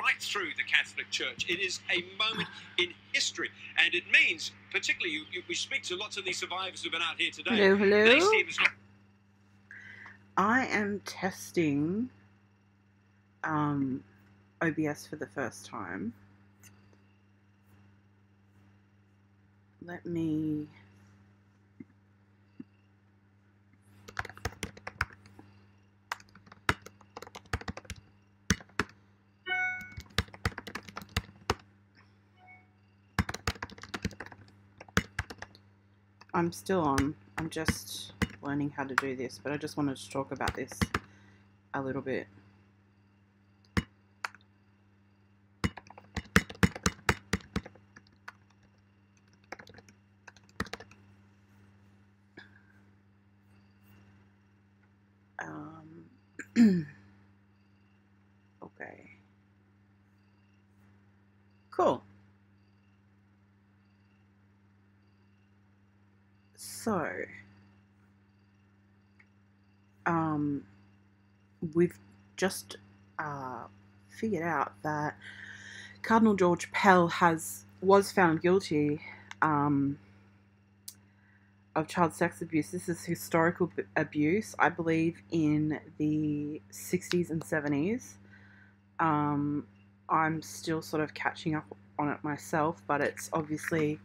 right through the Catholic Church. It is a moment in history, and it means, particularly, we speak to lots of these survivors who've been out here today. Hello, hello. They see it as not. I am testing OBS for the first time. Let me... I'm still on. I'm just learning how to do this, but I just wanted to talk about this a little bit. Okay. Cool. So, we've just figured out that Cardinal George Pell was found guilty of child sex abuse. This is historical abuse, I believe, in the 60s and 70s. I'm still sort of catching up on it myself, but it's obviously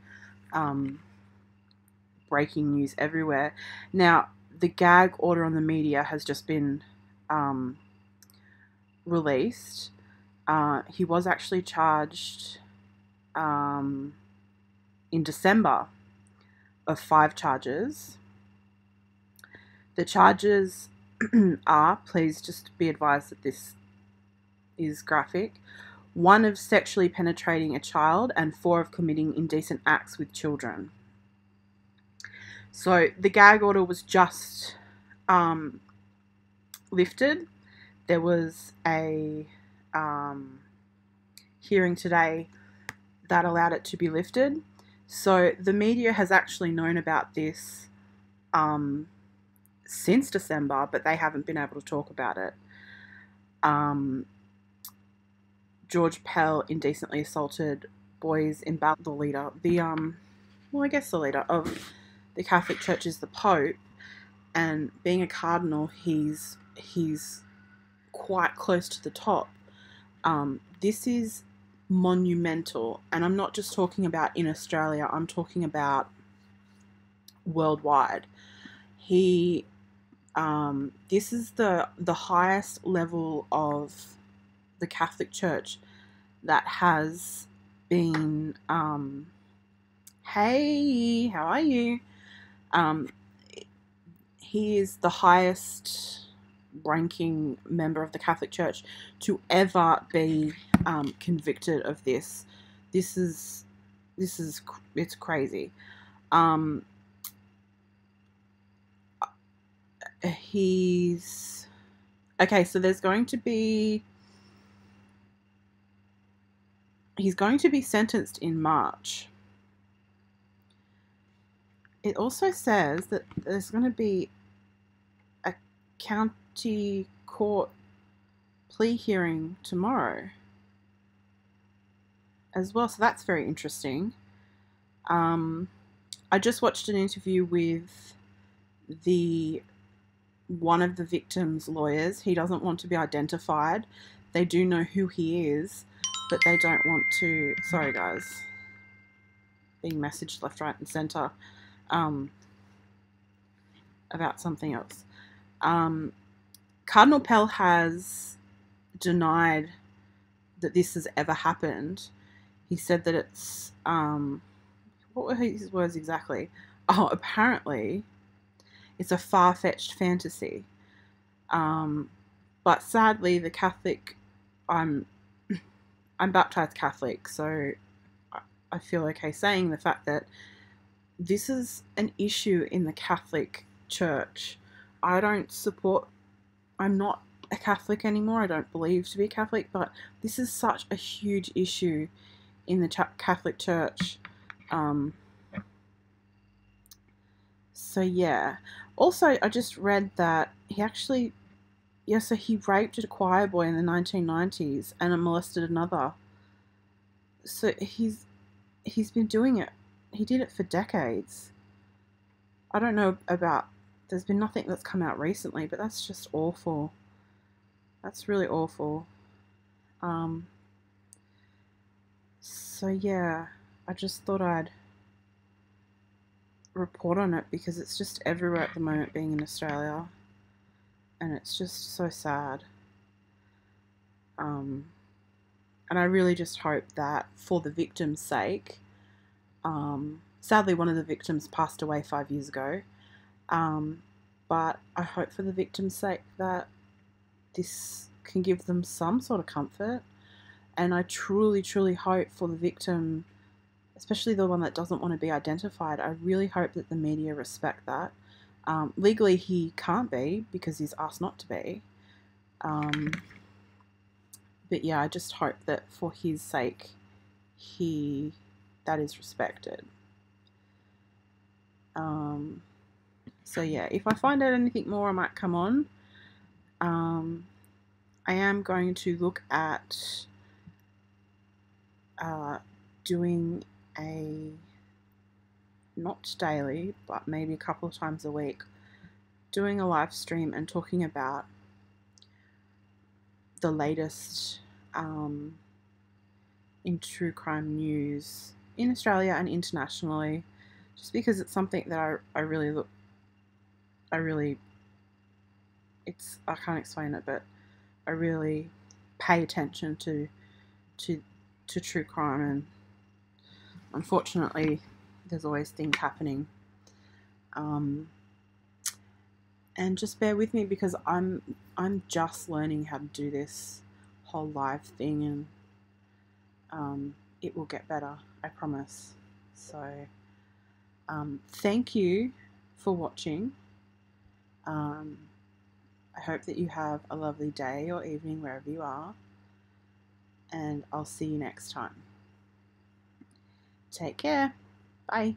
breaking news everywhere. Now, the gag order on the media has just been released. He was actually charged in December of 5 charges. The charges are, please just be advised that this is graphic, 1 of sexually penetrating a child and 4 of committing indecent acts with children. So the gag order was just lifted. There was a hearing today that allowed it to be lifted. So the media has actually known about this since December, but they haven't been able to talk about it. George Pell indecently assaulted boys in the leader, well, I guess the leader of the Catholic Church is the Pope, and being a cardinal, he's quite close to the top. This is monumental, and I'm not just talking about in Australia, I'm talking about worldwide. This is the highest level of the Catholic Church that has been, hey, how are you? He is the highest ranking member of the Catholic Church to ever be convicted of this. It's crazy. He's okay. So he's going to be sentenced in March. It also says that there's going to be a county court plea hearing tomorrow as well, so that's very interesting. I just watched an interview with one of the victim's lawyers. He doesn't want to be identified. They do know who he is, but they don't want to... Sorry, guys. Being messaged left, right, and centre about something else. Cardinal Pell has denied that this has ever happened. He said that it's... what were his words exactly? Oh, apparently it's a far-fetched fantasy. But sadly, the Catholic... I'm baptized Catholic, so I feel okay saying the fact that this is an issue in the Catholic Church. I don't support... I'm not a Catholic anymore. I don't believe to be Catholic, but this is such a huge issue in the Catholic Church. So yeah. Also, I just read that he actually Yeah, so he raped a choir boy in the 1990s and molested another. So he's been doing it. He did it for decades. I don't know about. There's been nothing that's come out recently, but that's just awful. That's really awful. Um, so yeah, I just thought I'd report on it because it's just everywhere at the moment, being in Australia, and it's just so sad. Um, and I really just hope that, for the victim's sake, sadly, one of the victims passed away 5 years ago. But I hope, for the victim's sake, that this can give them some sort of comfort. And I truly, truly hope for the victim, especially the one that doesn't want to be identified, I really hope that the media respect that. Legally, he can't be because he's asked not to be. But yeah, I just hope that for his sake, that is respected. So yeah, if I find out anything more, I might come on. I am going to look at doing a, not daily, but maybe a couple of times a week, doing a live stream and talking about the latest in true crime news in Australia and internationally, just because it's something that I really I can't explain it, but I really pay attention to true crime, and unfortunately there's always things happening. And just bear with me because I'm just learning how to do this whole live thing, and it will get better, I promise. So thank you for watching. I hope that you have a lovely day or evening wherever you are, and I'll see you next time. Take care. Bye.